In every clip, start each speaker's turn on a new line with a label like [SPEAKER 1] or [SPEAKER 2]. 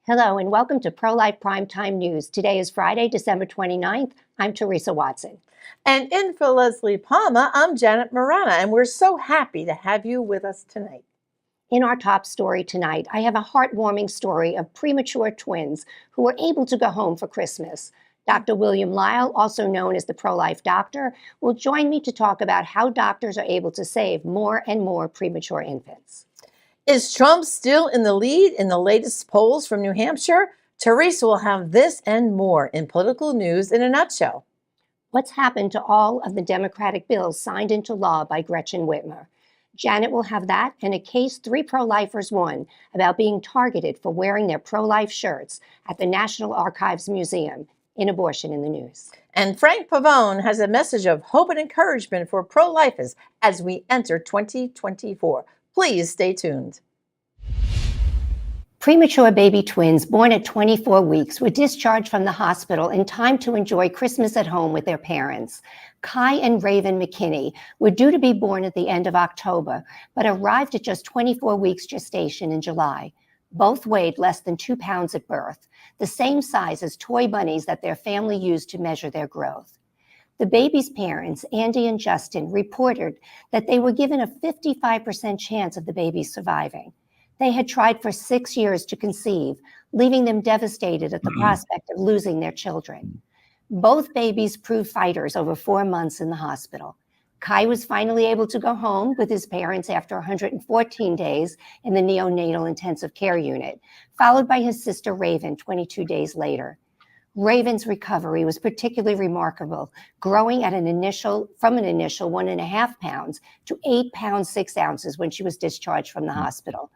[SPEAKER 1] Hello and welcome to Pro-Life Primetime News. Today is Friday, December 29th. I'm Theresa Watson.
[SPEAKER 2] And in for Leslie Palma, I'm Janet Morana, and we're so happy to have you with us tonight.
[SPEAKER 1] In our top story tonight, I have a heartwarming story of premature twins who were able to go home for Christmas. Dr. William Lyle, also known as the pro-life doctor, will join me to talk about how doctors are able to save more and more premature infants.
[SPEAKER 2] Is Trump still in the lead in the latest polls from New Hampshire? Theresa will have this and more in political news in a nutshell.
[SPEAKER 1] What's happened to all of the Democratic bills signed into law by Gretchen Whitmer? Janet will have that and a case 3 pro-lifers won about being targeted for wearing their pro-life shirts at the National Archives Museum in Abortion in the News.
[SPEAKER 2] And Frank Pavone has a message of hope and encouragement for pro-lifers as we enter 2024. Please stay tuned.
[SPEAKER 1] Premature baby twins born at 24 weeks were discharged from the hospital in time to enjoy Christmas at home with their parents. Kai and Raven McKinney were due to be born at the end of October, but arrived at just 24 weeks gestation in July. Both weighed less than 2 pounds at birth, the same size as toy bunnies that their family used to measure their growth. The baby's parents, Andy and Justin, reported that they were given a 55% chance of the baby surviving. They had tried for 6 years to conceive, leaving them devastated at the prospect of losing their children. Both babies proved fighters over 4 months in the hospital. Kai was finally able to go home with his parents after 114 days in the neonatal intensive care unit, followed by his sister Raven 22 days later. Raven's recovery was particularly remarkable, growing from an initial 1.5 pounds to 8 pounds 6 ounces when she was discharged from the hospital.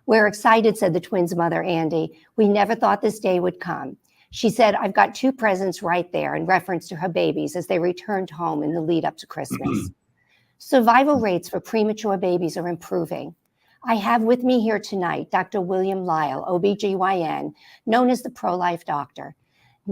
[SPEAKER 1] "We're excited," said the twins' mother, Andy. "We never thought this day would come." She said, "I've got 2 presents right there," in reference to her babies as they returned home in the lead up to Christmas. Survival rates for premature babies are improving. I have with me here tonight Dr. William Lyle, OBGYN, known as the pro-life doctor.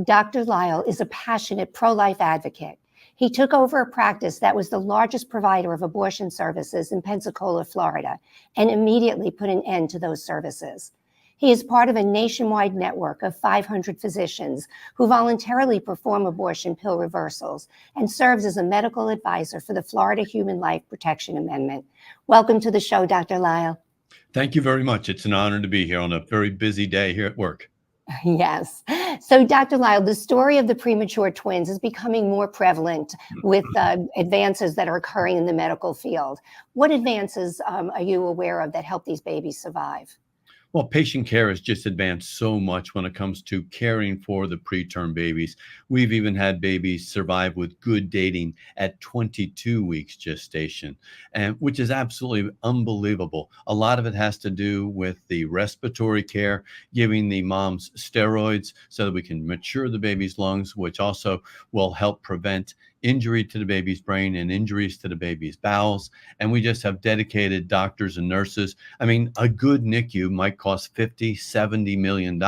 [SPEAKER 1] Dr. Lyle is a passionate pro-life advocate. He took over a practice that was the largest provider of abortion services in Pensacola, Florida, and immediately put an end to those services. He is part of a nationwide network of 500 physicians who voluntarily perform abortion pill reversals and serves as a medical advisor for the Florida Human Life Protection Amendment. Welcome to the show, Dr. Lyle.
[SPEAKER 3] Thank you very much. It's an honor to be here on a very busy day here at work.
[SPEAKER 1] Yes. So, Dr. Lyle, the story of the premature twins is becoming more prevalent with advances that are occurring in the medical field. What advances are you aware of that help these babies survive?
[SPEAKER 3] Well, patient care has just advanced so much when it comes to caring for the preterm babies. We've even had babies survive with good dating at 22 weeks gestation, and which is absolutely unbelievable. A lot of it has to do with the respiratory care, giving the moms steroids so that we can mature the baby's lungs, which also will help prevent injury to the baby's brain and injuries to the baby's bowels. And we just have dedicated doctors and nurses. I mean, a good NICU might cost $50–70 million,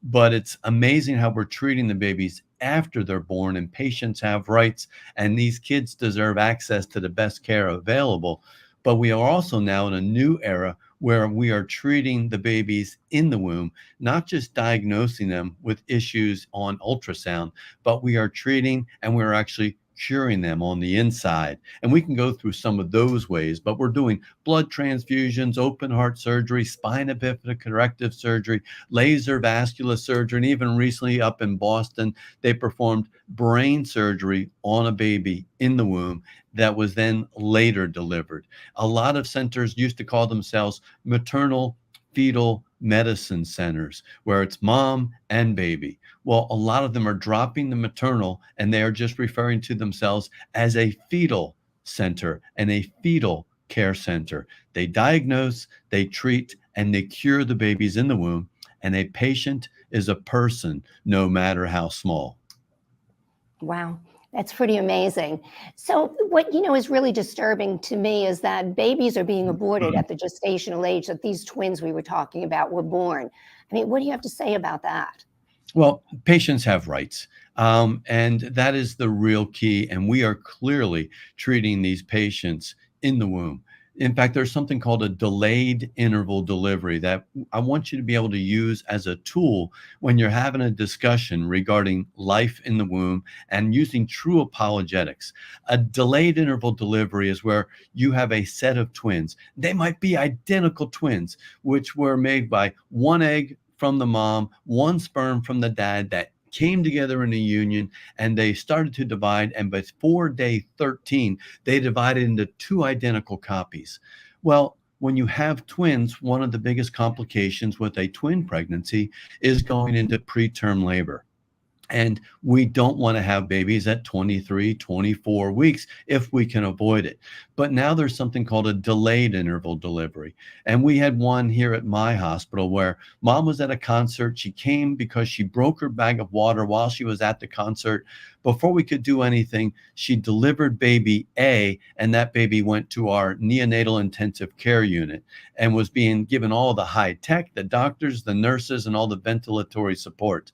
[SPEAKER 3] but it's amazing how we're treating the babies after they're born, and patients have rights, and these kids deserve access to the best care available. But we are also now in a new era where we are treating the babies in the womb, not just diagnosing them with issues on ultrasound, but we are treating and we're actually curing them on the inside. And we can go through some of those ways, but we're doing blood transfusions, open heart surgery, spina bifida corrective surgery, laser vascular surgery, and even recently up in Boston, they performed brain surgery on a baby in the womb that was then later delivered. A lot of centers used to call themselves maternal fetal medicine centers, where it's mom and baby. Well, a lot of them are dropping the maternal and they are just referring to themselves as a fetal center and a fetal care center. They diagnose, they treat, and they cure the babies in the womb. And a patient is a person, no matter how small.
[SPEAKER 1] Wow. That's pretty amazing. So what, is really disturbing to me is that babies are being aborted at the gestational age that these twins we were talking about were born. I mean, what do you have to say about that?
[SPEAKER 3] Well, patients have rights, and that is the real key. And we are clearly treating these patients in the womb. In fact, there's something called a delayed interval delivery that I want you to be able to use as a tool when you're having a discussion regarding life in the womb and using true apologetics. A delayed interval delivery is where you have a set of twins. They might be identical twins, which were made by one egg from the mom, one sperm from the dad that came together in a union, and they started to divide, and before day 13 they divided into two identical copies. Well, when you have twins, one of the biggest complications with a twin pregnancy is going into preterm labor. And we don't want to have babies at 23, 24 weeks if we can avoid it. But now there's something called a delayed interval delivery. And we had one here at my hospital where mom was at a concert. She came because she broke her bag of water while she was at the concert. Before we could do anything, she delivered baby A, and that baby went to our neonatal intensive care unit and was being given all the high tech, the doctors, the nurses, and all the ventilatory support.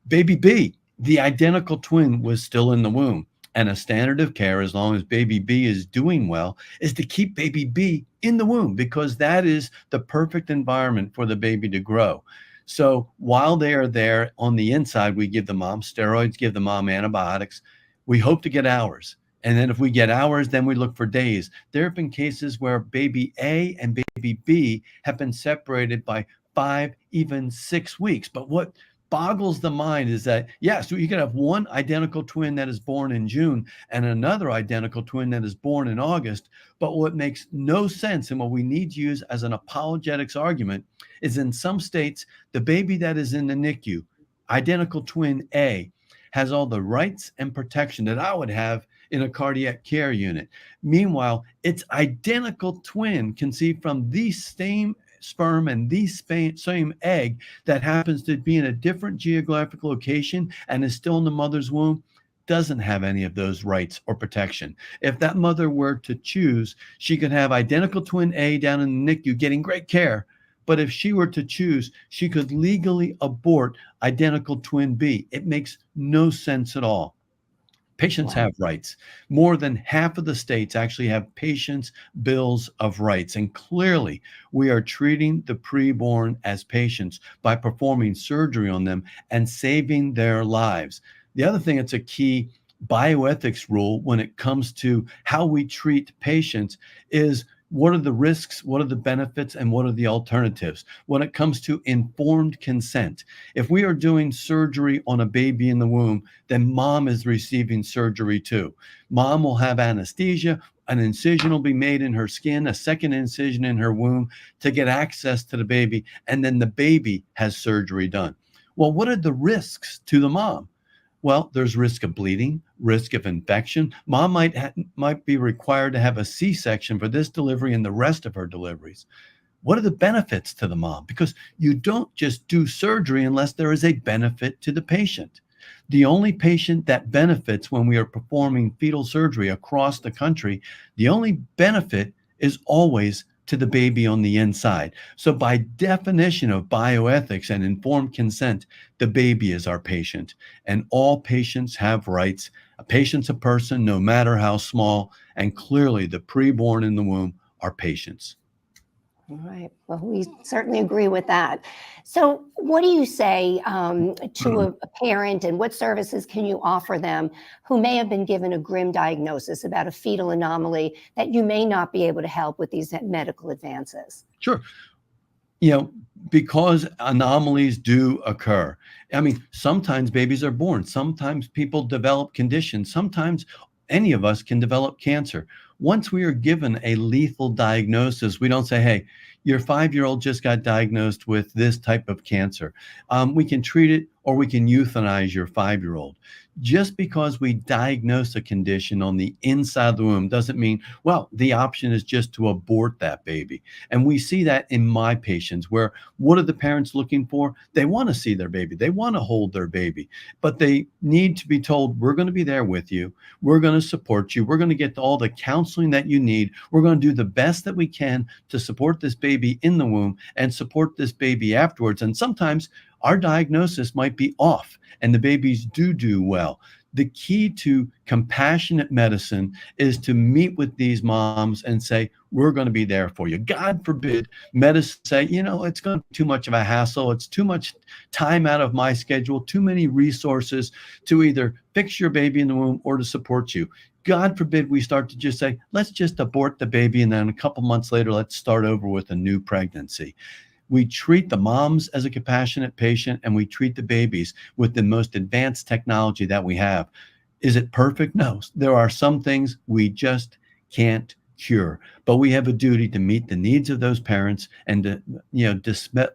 [SPEAKER 3] Baby B, the identical twin, was still in the womb. And a standard of care, as long as baby B is doing well, is to keep baby B in the womb because that is the perfect environment for the baby to grow. So while they are there on the inside, we give the mom steroids, give the mom antibiotics. We hope to get hours. And then if we get hours, then we look for days. There have been cases where baby A and baby B have been separated by 5, even 6 weeks. But what boggles the mind is that, yes, you can have one identical twin that is born in June and another identical twin that is born in August. But what makes no sense and what we need to use as an apologetics argument is in some states, the baby that is in the NICU, identical twin A, has all the rights and protection that I would have in a cardiac care unit. Meanwhile, its identical twin conceived from the same sperm and the same egg that happens to be in a different geographic location and is still in the mother's womb doesn't have any of those rights or protection. If that mother were to choose, she could have identical twin A down in the NICU getting great care. But if she were to choose, she could legally abort identical twin B. It makes no sense at all. Patients have rights. More than half of the states actually have patients' bills of rights. And clearly, we are treating the preborn as patients by performing surgery on them and saving their lives. The other thing that's a key bioethics rule when it comes to how we treat patients is what are the risks, what are the benefits, and what are the alternatives when it comes to informed consent. If we are doing surgery on a baby in the womb, then mom is receiving surgery too. Mom will have anesthesia, an incision will be made in her skin, a second incision in her womb to get access to the baby, and then the baby has surgery done. Well, what are the risks to the mom? Well, there's risk of bleeding, risk of infection. Mom might be required to have a C-section for this delivery and the rest of her deliveries. What are the benefits to the mom? Because you don't just do surgery unless there is a benefit to the patient. The only patient that benefits when we are performing fetal surgery across the country, the only benefit is always to the baby on the inside. So by definition of bioethics and informed consent, the baby is our patient, and all patients have rights. A patient's a person, no matter how small, and clearly the preborn in the womb are patients.
[SPEAKER 1] All right. Well, we certainly agree with that. So what do you say to a parent, and what services can you offer them who may have been given a grim diagnosis about a fetal anomaly that you may not be able to help with these medical advances?
[SPEAKER 3] Sure. Because anomalies do occur. I mean, sometimes babies are born. Sometimes people develop conditions. Sometimes any of us can develop cancer. Once we are given a lethal diagnosis, we don't say, hey, your 5-year-old just got diagnosed with this type of cancer. We can treat it or we can euthanize your 5-year-old. Just because we diagnose a condition on the inside of the womb doesn't mean, well, the option is just to abort that baby. And we see that in my patients where what are the parents looking for? They want to see their baby. They want to hold their baby, but they need to be told, we're going to be there with you. We're going to support you. We're going to get all the counseling that you need. We're going to do the best that we can to support this baby in the womb and support this baby afterwards. And sometimes our diagnosis might be off and the babies do well. the key to compassionate medicine is to meet with these moms and say, we're going to be there for you. God forbid medicine say, it's going to be too much of a hassle. It's too much time out of my schedule, too many resources to either fix your baby in the womb or to support you. God forbid we start to just say, let's just abort the baby, and then a couple months later, let's start over with a new pregnancy. We treat the moms as a compassionate patient, and we treat the babies with the most advanced technology that we have. Is it perfect? No. There are some things we just can't cure, but we have a duty to meet the needs of those parents and to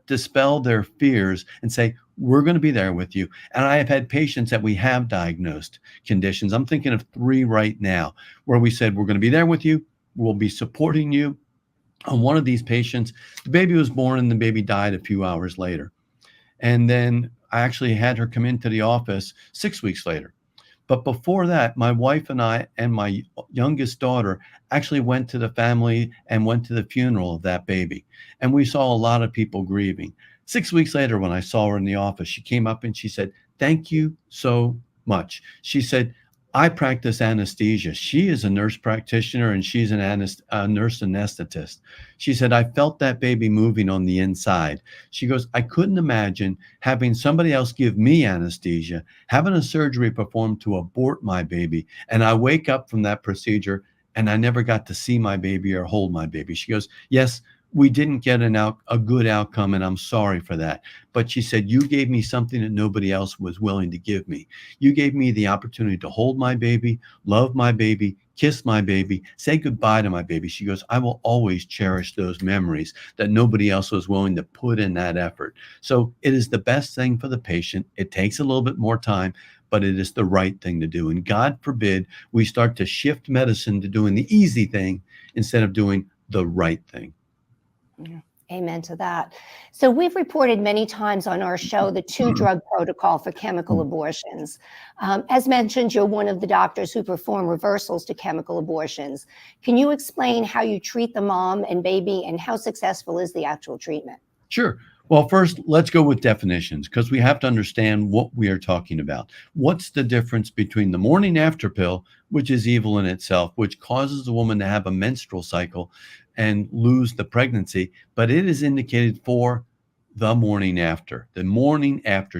[SPEAKER 3] dispel their fears and say, we're going to be there with you. And I have had patients that we have diagnosed conditions. I'm thinking of 3 right now where we said, we're going to be there with you. We'll be supporting you. On one of these patients, the baby was born and the baby died a few hours later. And then I actually had her come into the office 6 weeks later. But before that, my wife and I and my youngest daughter actually went to the family and went to the funeral of that baby. And we saw a lot of people grieving. 6 weeks later, when I saw her in the office, she came up and she said, thank you so much. She said, I practice anesthesia. She is a nurse practitioner and she's a nurse anesthetist. She said, I felt that baby moving on the inside. She goes, I couldn't imagine having somebody else give me anesthesia, having a surgery performed to abort my baby, and I wake up from that procedure and I never got to see my baby or hold my baby. She goes, yes, we didn't get a good outcome, and I'm sorry for that. But she said, you gave me something that nobody else was willing to give me. You gave me the opportunity to hold my baby, love my baby, kiss my baby, say goodbye to my baby. She goes, I will always cherish those memories that nobody else was willing to put in that effort. So it is the best thing for the patient. It takes a little bit more time, but it is the right thing to do. And God forbid we start to shift medicine to doing the easy thing instead of doing the right thing.
[SPEAKER 1] Amen to that. So we've reported many times on our show the 2-drug protocol for chemical abortions. As mentioned, you're one of the doctors who perform reversals to chemical abortions. Can you explain how you treat the mom and baby, and how successful is the actual treatment?
[SPEAKER 3] Sure. Well, first, let's go with definitions, because we have to understand what we are talking about. What's the difference between the morning after pill, which is evil in itself, which causes a woman to have a menstrual cycle and lose the pregnancy, but it is indicated for the morning after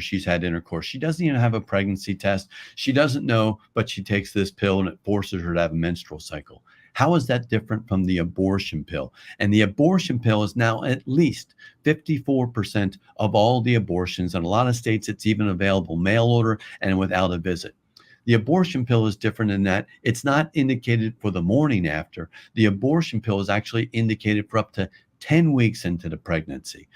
[SPEAKER 3] she's had intercourse. She doesn't even have a pregnancy test. She doesn't know, but she takes this pill and it forces her to have a menstrual cycle. How is that different from the abortion pill? And the abortion pill is now at least 54% of all the abortions. In a lot of states, it's even available mail order and without a visit. The abortion pill is different in that it's not indicated for the morning after. The abortion pill is actually indicated for up to 10 weeks into the pregnancy.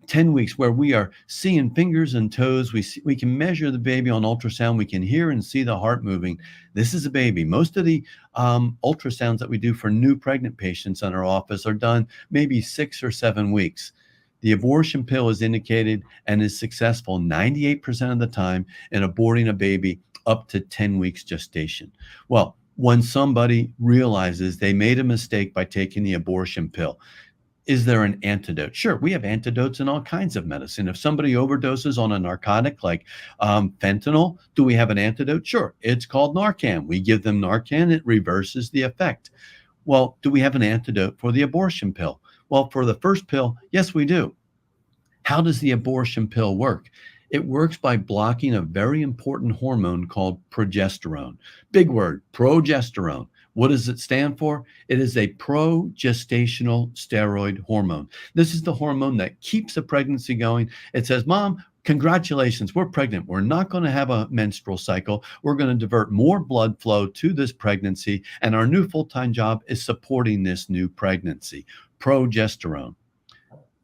[SPEAKER 3] 10 weeks where we are seeing fingers and toes. We can measure the baby on ultrasound. We can hear and see the heart moving. This is a baby. Most of the ultrasounds that we do for new pregnant patients in our office are done maybe 6 or 7 weeks. The abortion pill is indicated and is successful 98% of the time in aborting a baby up to 10 weeks gestation. Well, when somebody realizes they made a mistake by taking the abortion pill, is there an antidote? Sure, we have antidotes in all kinds of medicine. If somebody overdoses on a narcotic like fentanyl, do we have an antidote? Sure, it's called Narcan. We give them Narcan, it reverses the effect. Well, do we have an antidote for the abortion pill? Well, for the first pill, yes, we do. How does the abortion pill work? It works by blocking a very important hormone called progesterone. Big word, progesterone. What does it stand for? It is a progestational steroid hormone. This is the hormone that keeps the pregnancy going. It says, Mom, congratulations, we're pregnant. We're not going to have a menstrual cycle. We're going to divert more blood flow to this pregnancy, and our new full-time job is supporting this new pregnancy. Progesterone.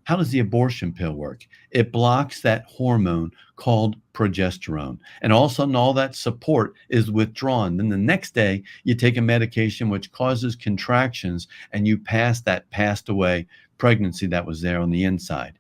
[SPEAKER 3] How does the abortion pill work? It blocks that hormone called progesterone. And all of a sudden, all that support is withdrawn. Then the next day, you take a medication which causes contractions, and you pass that passed away pregnancy that was there on the inside.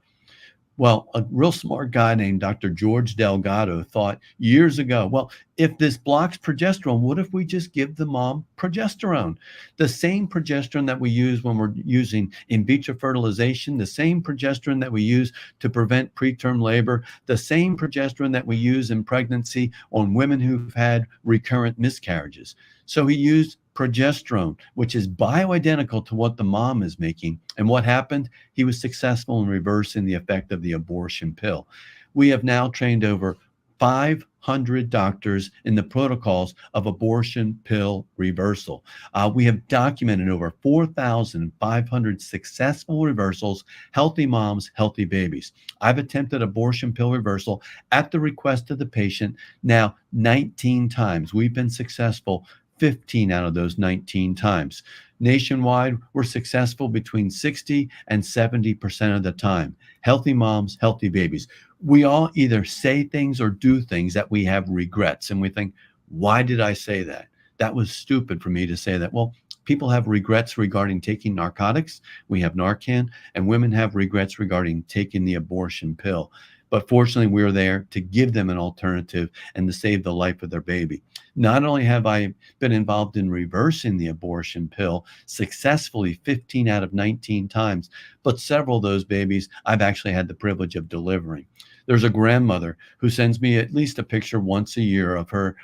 [SPEAKER 3] Well, a real smart guy named Dr. George Delgado thought years ago, well, if this blocks progesterone, what if we just give the mom progesterone? The same progesterone that we use when we're using in vitro fertilization, the same progesterone that we use to prevent preterm labor, the same progesterone that we use in pregnancy on women who've had recurrent miscarriages. So he used progesterone, which is bioidentical to what the mom is making. And what happened? He was successful in reversing the effect of the abortion pill. We have now trained over 500 doctors in the protocols of abortion pill reversal. We have documented over 4,500 successful reversals, healthy moms, healthy babies. I've attempted abortion pill reversal at the request of the patient now 19 times. We've been successful 15 out of those 19 times. Nationwide, we're successful between 60 and 70% of the time. Healthy moms, healthy babies. We all either say things or do things that we have regrets, and we think, why did I say that? That was stupid for me to say that. Well, people have regrets regarding taking narcotics. We have Narcan, and women have regrets regarding taking the abortion pill. But fortunately, we're there to give them an alternative and to save the life of their baby. Not only have I been involved in reversing the abortion pill successfully 15 out of 19 times, but several of those babies I've actually had the privilege of delivering. There's a grandmother who sends me at least a picture once a year of her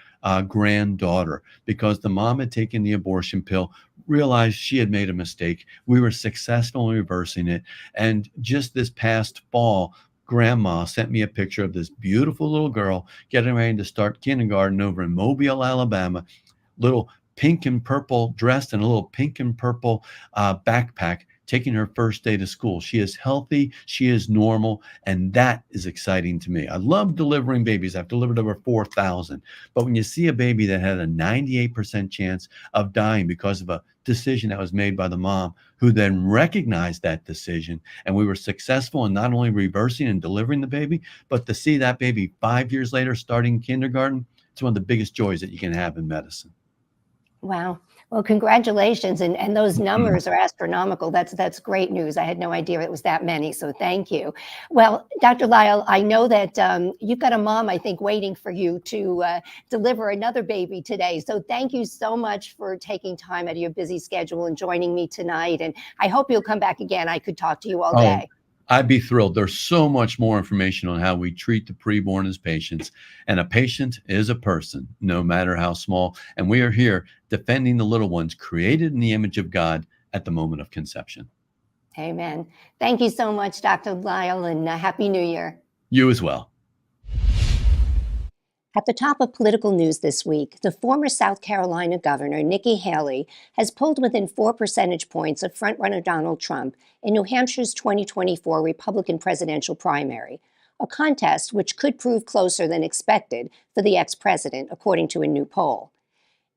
[SPEAKER 3] granddaughter because the mom had taken the abortion pill, realized she had made a mistake. We were successful in reversing it. And just this past fall, grandma sent me a picture of this beautiful little girl getting ready to start kindergarten over in Mobile, Alabama, little pink and purple dress and a little pink and purple backpack, taking her first day to school. She is healthy, she is normal, and that is exciting to me. I love delivering babies. I've delivered over 4,000. But when you see a baby that had a 98% chance of dying because of a decision that was made by the mom, who then recognized that decision, and we were successful in not only reversing and delivering the baby, but to see that baby 5 years later starting kindergarten, it's one of the biggest joys that you can have in medicine.
[SPEAKER 1] Wow. Well, congratulations. And those numbers are astronomical. That's great news. I had no idea it was that many. So thank you. Well, Dr. Lyle, I know that you've got a mom, I think, waiting for you to deliver another baby today. So thank you so much for taking time out of your busy schedule and joining me tonight. And I hope you'll come back again. I could talk to you all day.
[SPEAKER 3] I'd be thrilled. There's so much more information on how we treat the preborn as patients. And a patient is a person, no matter how small. And we are here defending the little ones created in the image of God at the moment of conception.
[SPEAKER 1] Amen. Thank you so much, Dr. Lyle, and Happy New Year.
[SPEAKER 3] You as well.
[SPEAKER 1] At the top of political news this week, the former South Carolina governor, Nikki Haley, has pulled within 4 percentage points of frontrunner Donald Trump in New Hampshire's 2024 Republican presidential primary, a contest which could prove closer than expected for the ex-president, according to a new poll.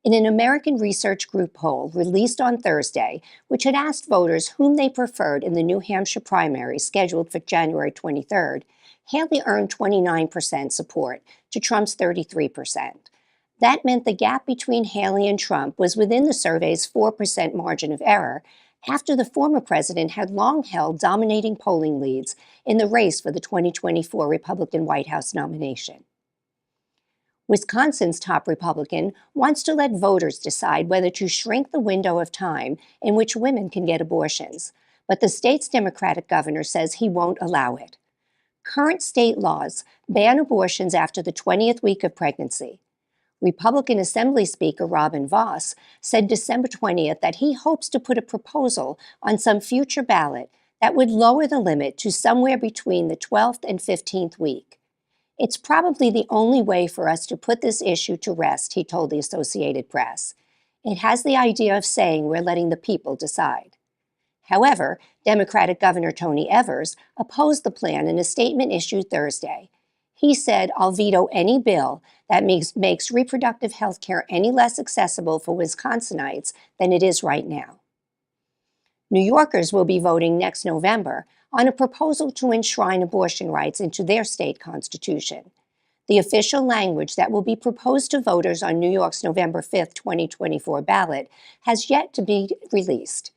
[SPEAKER 1] In an American Research Group poll released on Thursday, which had asked voters whom they preferred in the New Hampshire primary scheduled for January 23rd, Haley earned 29% support to Trump's 33%. That meant the gap between Haley and Trump was within the survey's 4% margin of error after the former president had long held dominating polling leads in the race for the 2024 Republican White House nomination. Wisconsin's top Republican wants to let voters decide whether to shrink the window of time in which women can get abortions, but the state's Democratic governor says he won't allow it. Current state laws ban abortions after the 20th week of pregnancy. Republican Assembly Speaker Robin Vos said December 20th that he hopes to put a proposal on some future ballot that would lower the limit to somewhere between the 12th and 15th week. It's probably the only way for us to put this issue to rest, he told the Associated Press. It has the idea of saying we're letting the people decide. However, Democratic Governor Tony Evers opposed the plan in a statement issued Thursday. He said, "I'll veto any bill that makes reproductive health care any less accessible for Wisconsinites than it is right now." New Yorkers will be voting next November on a proposal to enshrine abortion rights into their state constitution. The official language that will be proposed to voters on New York's November 5th, 2024 ballot has yet to be released.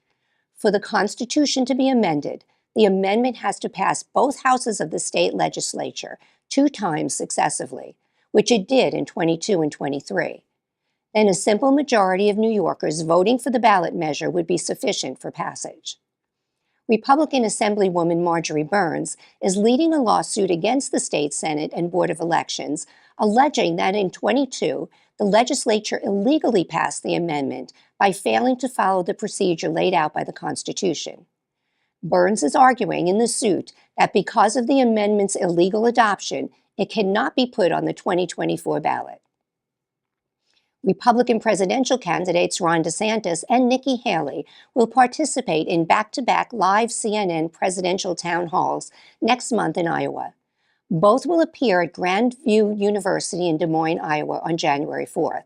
[SPEAKER 1] For the Constitution to be amended, the amendment has to pass both houses of the state legislature 2 times successively, which it did in 22 and 23. Then a simple majority of New Yorkers voting for the ballot measure would be sufficient for passage. Republican Assemblywoman Marjorie Burns is leading a lawsuit against the state Senate and Board of Elections, alleging that in 22, the legislature illegally passed the amendment by failing to follow the procedure laid out by the Constitution. Burns is arguing in the suit that because of the amendment's illegal adoption, it cannot be put on the 2024 ballot. Republican presidential candidates Ron DeSantis and Nikki Haley will participate in back-to-back live CNN presidential town halls next month in Iowa. Both will appear at Grandview University in Des Moines, Iowa on January 4th,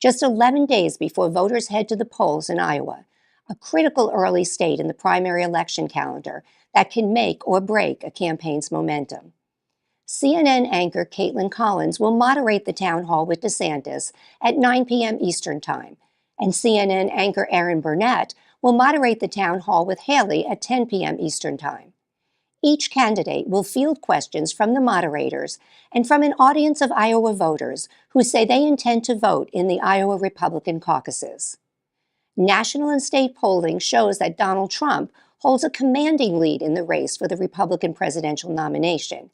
[SPEAKER 1] just 11 days before voters head to the polls in Iowa, a critical early state in the primary election calendar that can make or break a campaign's momentum. CNN anchor Caitlin Collins will moderate the town hall with DeSantis at 9 p.m. Eastern Time, and CNN anchor Erin Burnett will moderate the town hall with Haley at 10 p.m. Eastern Time. Each candidate will field questions from the moderators and from an audience of Iowa voters who say they intend to vote in the Iowa Republican caucuses. National and state polling shows that Donald Trump holds a commanding lead in the race for the Republican presidential nomination.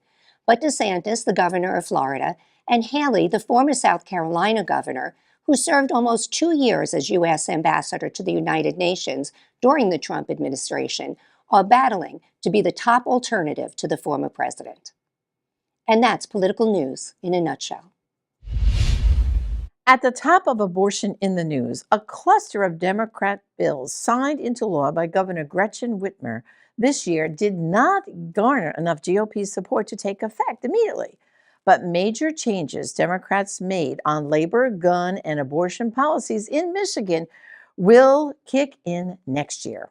[SPEAKER 1] But DeSantis, the governor of Florida, and Haley, the former South Carolina governor, who served almost 2 years as U.S. ambassador to the United Nations during the Trump administration, are battling to be the top alternative to the former president. And that's political news in a nutshell.
[SPEAKER 2] At the top of abortion in the news, a cluster of Democrat bills signed into law by Governor Gretchen Whitmer this year did not garner enough GOP support to take effect immediately. But major changes Democrats made on labor, gun, and abortion policies in Michigan will kick in next year.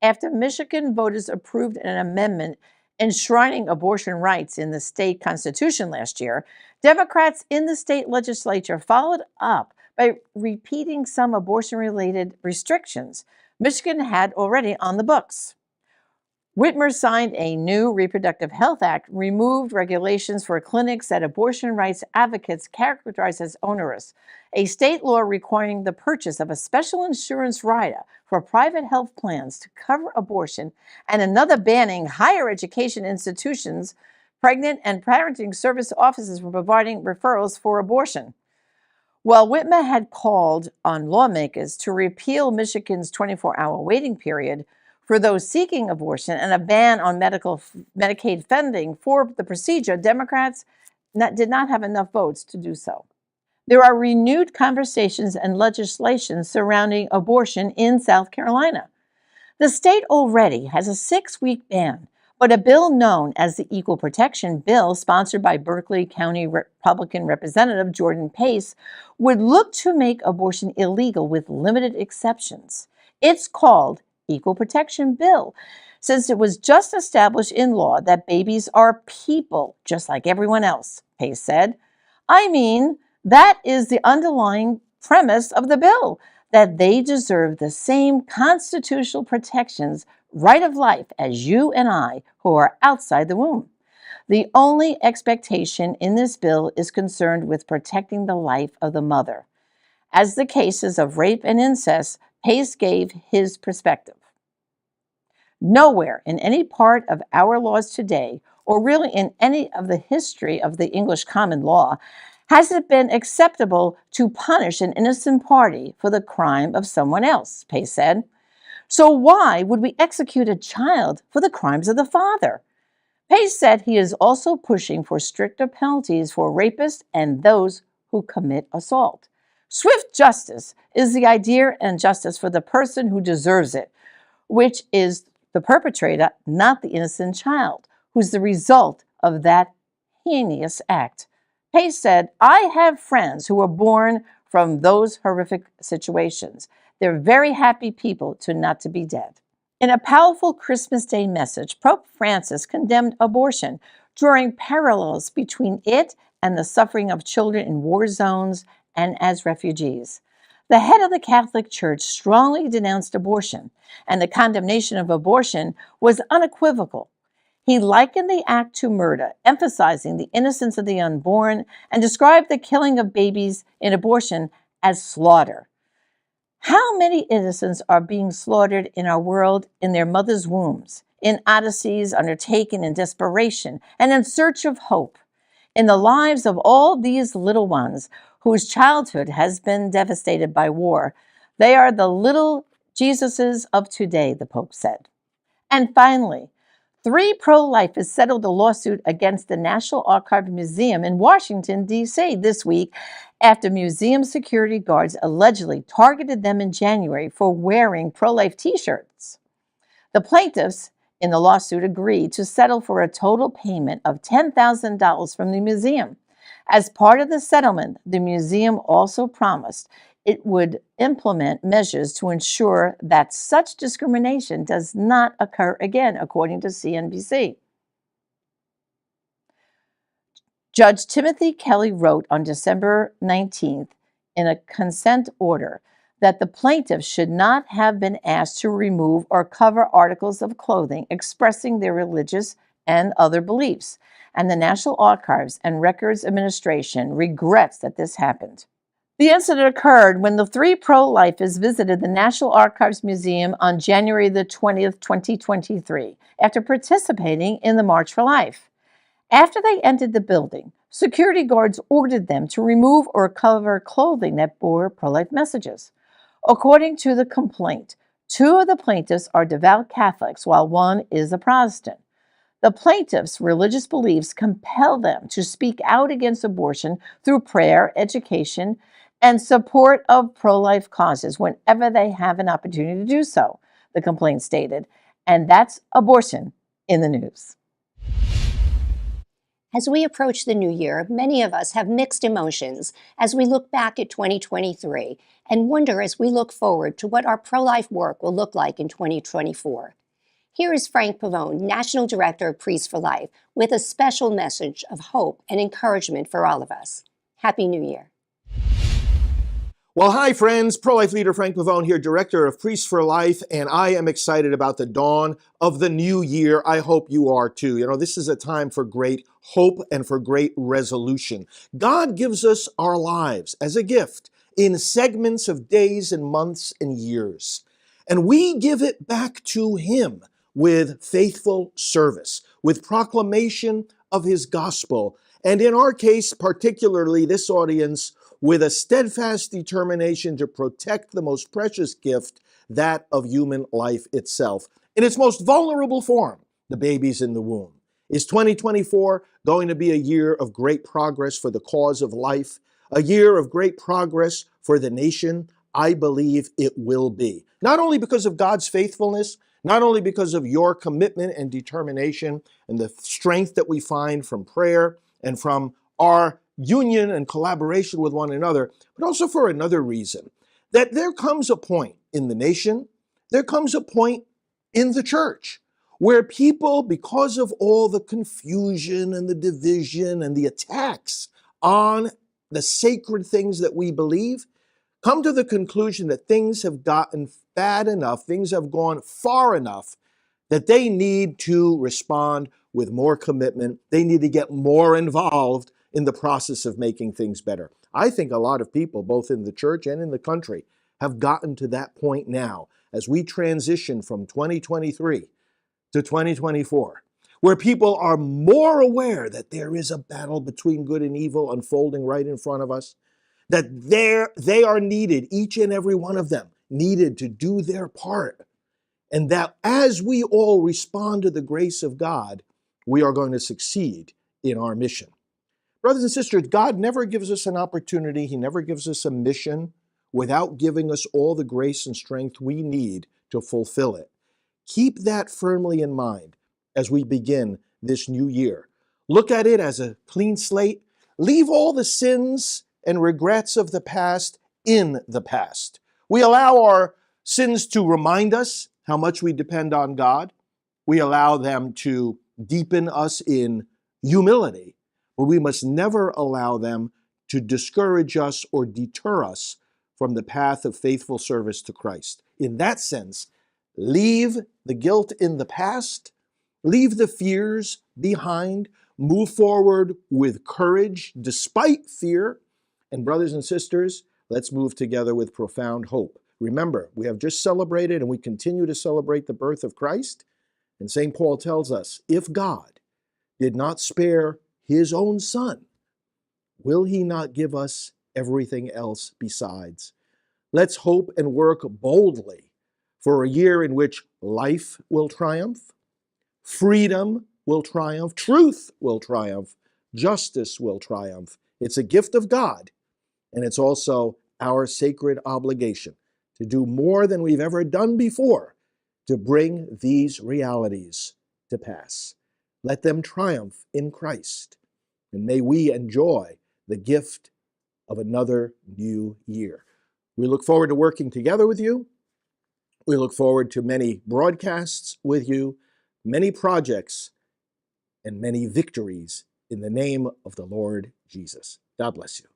[SPEAKER 2] After Michigan voters approved an amendment enshrining abortion rights in the state constitution last year, Democrats in the state legislature followed up by repeating some abortion-related restrictions Michigan had already on the books. Whitmer signed a new Reproductive Health Act, removed regulations for clinics that abortion rights advocates characterize as onerous, a state law requiring the purchase of a special insurance rider for private health plans to cover abortion, and another banning higher education institutions, pregnant and parenting service offices from providing referrals for abortion. While Whitmer had called on lawmakers to repeal Michigan's 24-hour waiting period for those seeking abortion and a ban on Medicaid funding for the procedure, Democrats did not have enough votes to do so. There are renewed conversations and legislation surrounding abortion in South Carolina. The state already has a 6-week ban, but a bill known as the Equal Protection Bill, sponsored by Berkeley County Republican Representative Jordan Pace, would look to make abortion illegal with limited exceptions. It's called Equal Protection Bill, since it was just established in law that babies are people, just like everyone else, Pace said. I mean, that is the underlying premise of the bill, that they deserve the same constitutional protections, right of life, as you and I, who are outside the womb. The only expectation in this bill is concerned with protecting the life of the mother. As the cases of rape and incest, Pace gave his perspective. Nowhere in any part of our laws today, or really in any of the history of the English common law, has it been acceptable to punish an innocent party for the crime of someone else, Pace said. So why would we execute a child for the crimes of the father? Pace said he is also pushing for stricter penalties for rapists and those who commit assault. Swift justice is the idea and justice for the person who deserves it, which is the perpetrator, not the innocent child, who's the result of that heinous act. Pace said, I have friends who were born from those horrific situations. They're very happy people to not to be dead. In a powerful Christmas Day message, Pope Francis condemned abortion, drawing parallels between it and the suffering of children in war zones and as refugees. The head of the Catholic Church strongly denounced abortion, and the condemnation of abortion was unequivocal. He likened the act to murder, emphasizing the innocence of the unborn, and described the killing of babies in abortion as slaughter. How many innocents are being slaughtered in our world in their mother's wombs, in odysseys undertaken in desperation and in search of hope, in the lives of all these little ones whose childhood has been devastated by war? They are the little Jesuses of today, the Pope said. And finally, 3 pro-lifers settled a lawsuit against the National Archives Museum in Washington, D.C. this week after museum security guards allegedly targeted them in January for wearing pro-life t-shirts. The plaintiffs in the lawsuit agreed to settle for a total payment of $10,000 from the museum. As part of the settlement, the museum also promised it would implement measures to ensure that such discrimination does not occur again, according to CNBC. Judge Timothy Kelly wrote on December 19th in a consent order that the plaintiffs should not have been asked to remove or cover articles of clothing expressing their religious and other beliefs, and the National Archives and Records Administration regrets that this happened. The incident occurred when the 3 pro-lifers visited the National Archives Museum on January the 20th, 2023, after participating in the March for Life. After they entered the building, security guards ordered them to remove or cover clothing that bore pro-life messages. According to the complaint, 2 of the plaintiffs are devout Catholics, while 1 is a Protestant. The plaintiffs' religious beliefs compel them to speak out against abortion through prayer, education, and support of pro-life causes whenever they have an opportunity to do so, the complaint stated. And that's abortion in the news.
[SPEAKER 1] As we approach the new year, many of us have mixed emotions as we look back at 2023 and wonder as we look forward to what our pro-life work will look like in 2024. Here is Frank Pavone, National Director of Priests for Life, with a special message of hope and encouragement for all of us. Happy New Year.
[SPEAKER 4] Well, hi, friends. Pro-life leader Frank Pavone here, Director of Priests for Life, and I am excited about the dawn of the new year. I hope you are too. You know, this is a time for great hope and for great resolution. God gives us our lives as a gift in segments of days and months and years, and we give it back to Him with faithful service, with proclamation of His gospel, and in our case, particularly this audience, with a steadfast determination to protect the most precious gift, that of human life itself, in its most vulnerable form, the babies in the womb. Is 2024 going to be a year of great progress for the cause of life, a year of great progress for the nation? I believe it will be. Not only because of God's faithfulness, not only because of your commitment and determination and the strength that we find from prayer and from our union and collaboration with one another, but also for another reason, that there comes a point in the nation, there comes a point in the church where people, because of all the confusion and the division and the attacks on the sacred things that we believe, come to the conclusion that things have gotten bad enough, things have gone far enough that they need to respond with more commitment. They need to get more involved in the process of making things better. I think a lot of people, both in the church and in the country, have gotten to that point now as we transition from 2023 to 2024, where people are more aware that there is a battle between good and evil unfolding right in front of us, that they are needed, each and every one of them, needed to do their part, and that as we all respond to the grace of God, we are going to succeed in our mission. Brothers and sisters, God never gives us an opportunity, He never gives us a mission without giving us all the grace and strength we need to fulfill it. Keep that firmly in mind as we begin this new year. Look at it as a clean slate. Leave all the sins and regrets of the past in the past. We allow our sins to remind us how much we depend on God. We allow them to deepen us in humility. But we must never allow them to discourage us or deter us from the path of faithful service to Christ. In that sense, leave the guilt in the past, leave the fears behind, move forward with courage despite fear, and brothers and sisters, let's move together with profound hope. Remember, we have just celebrated and we continue to celebrate the birth of Christ, and St. Paul tells us, if God did not spare his own son, will he not give us everything else besides? Let's hope and work boldly for a year in which life will triumph, freedom will triumph, truth will triumph, justice will triumph. It's a gift of God, and it's also our sacred obligation to do more than we've ever done before to bring these realities to pass. Let them triumph in Christ, and may we enjoy the gift of another new year. We look forward to working together with you. We look forward to many broadcasts with you, many projects, and many victories in the name of the Lord Jesus. God bless you.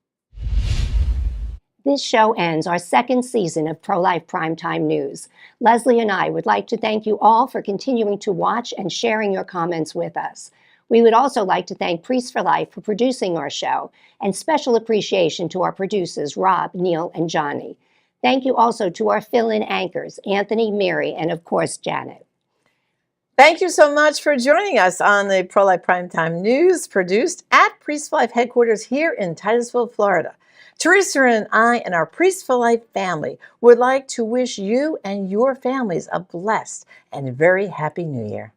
[SPEAKER 1] This show ends our second season of Pro-Life Primetime News. Leslie and I would like to thank you all for continuing to watch and sharing your comments with us. We would also like to thank Priests for Life for producing our show, and special appreciation to our producers, Rob, Neil, and Johnny. Thank you also to our fill-in anchors, Anthony, Mary, and of course, Janet.
[SPEAKER 2] Thank you so much for joining us on the Pro-Life Primetime News, produced at Priests for Life headquarters here in Titusville, Florida. Theresa and I and our Priests for Life family would like to wish you and your families a blessed and very happy New Year.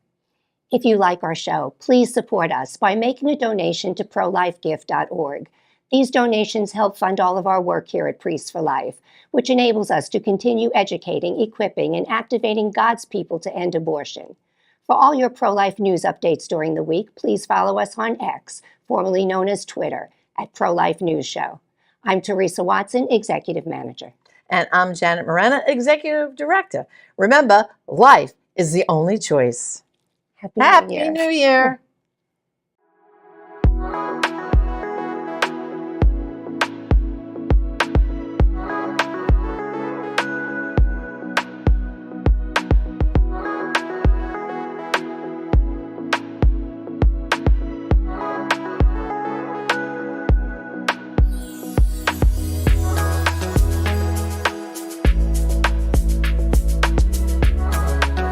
[SPEAKER 1] If you like our show, please support us by making a donation to prolifegift.org. These donations help fund all of our work here at Priests for Life, which enables us to continue educating, equipping, and activating God's people to end abortion. For all your pro-life news updates during the week, please follow us on X, formerly known as Twitter, at Pro-Life News Show. I'm Theresa Watson, Executive Manager.
[SPEAKER 2] And I'm Janet Morana, Executive Director. Remember, life is the only choice.
[SPEAKER 1] Happy New Year.
[SPEAKER 2] Happy New Year.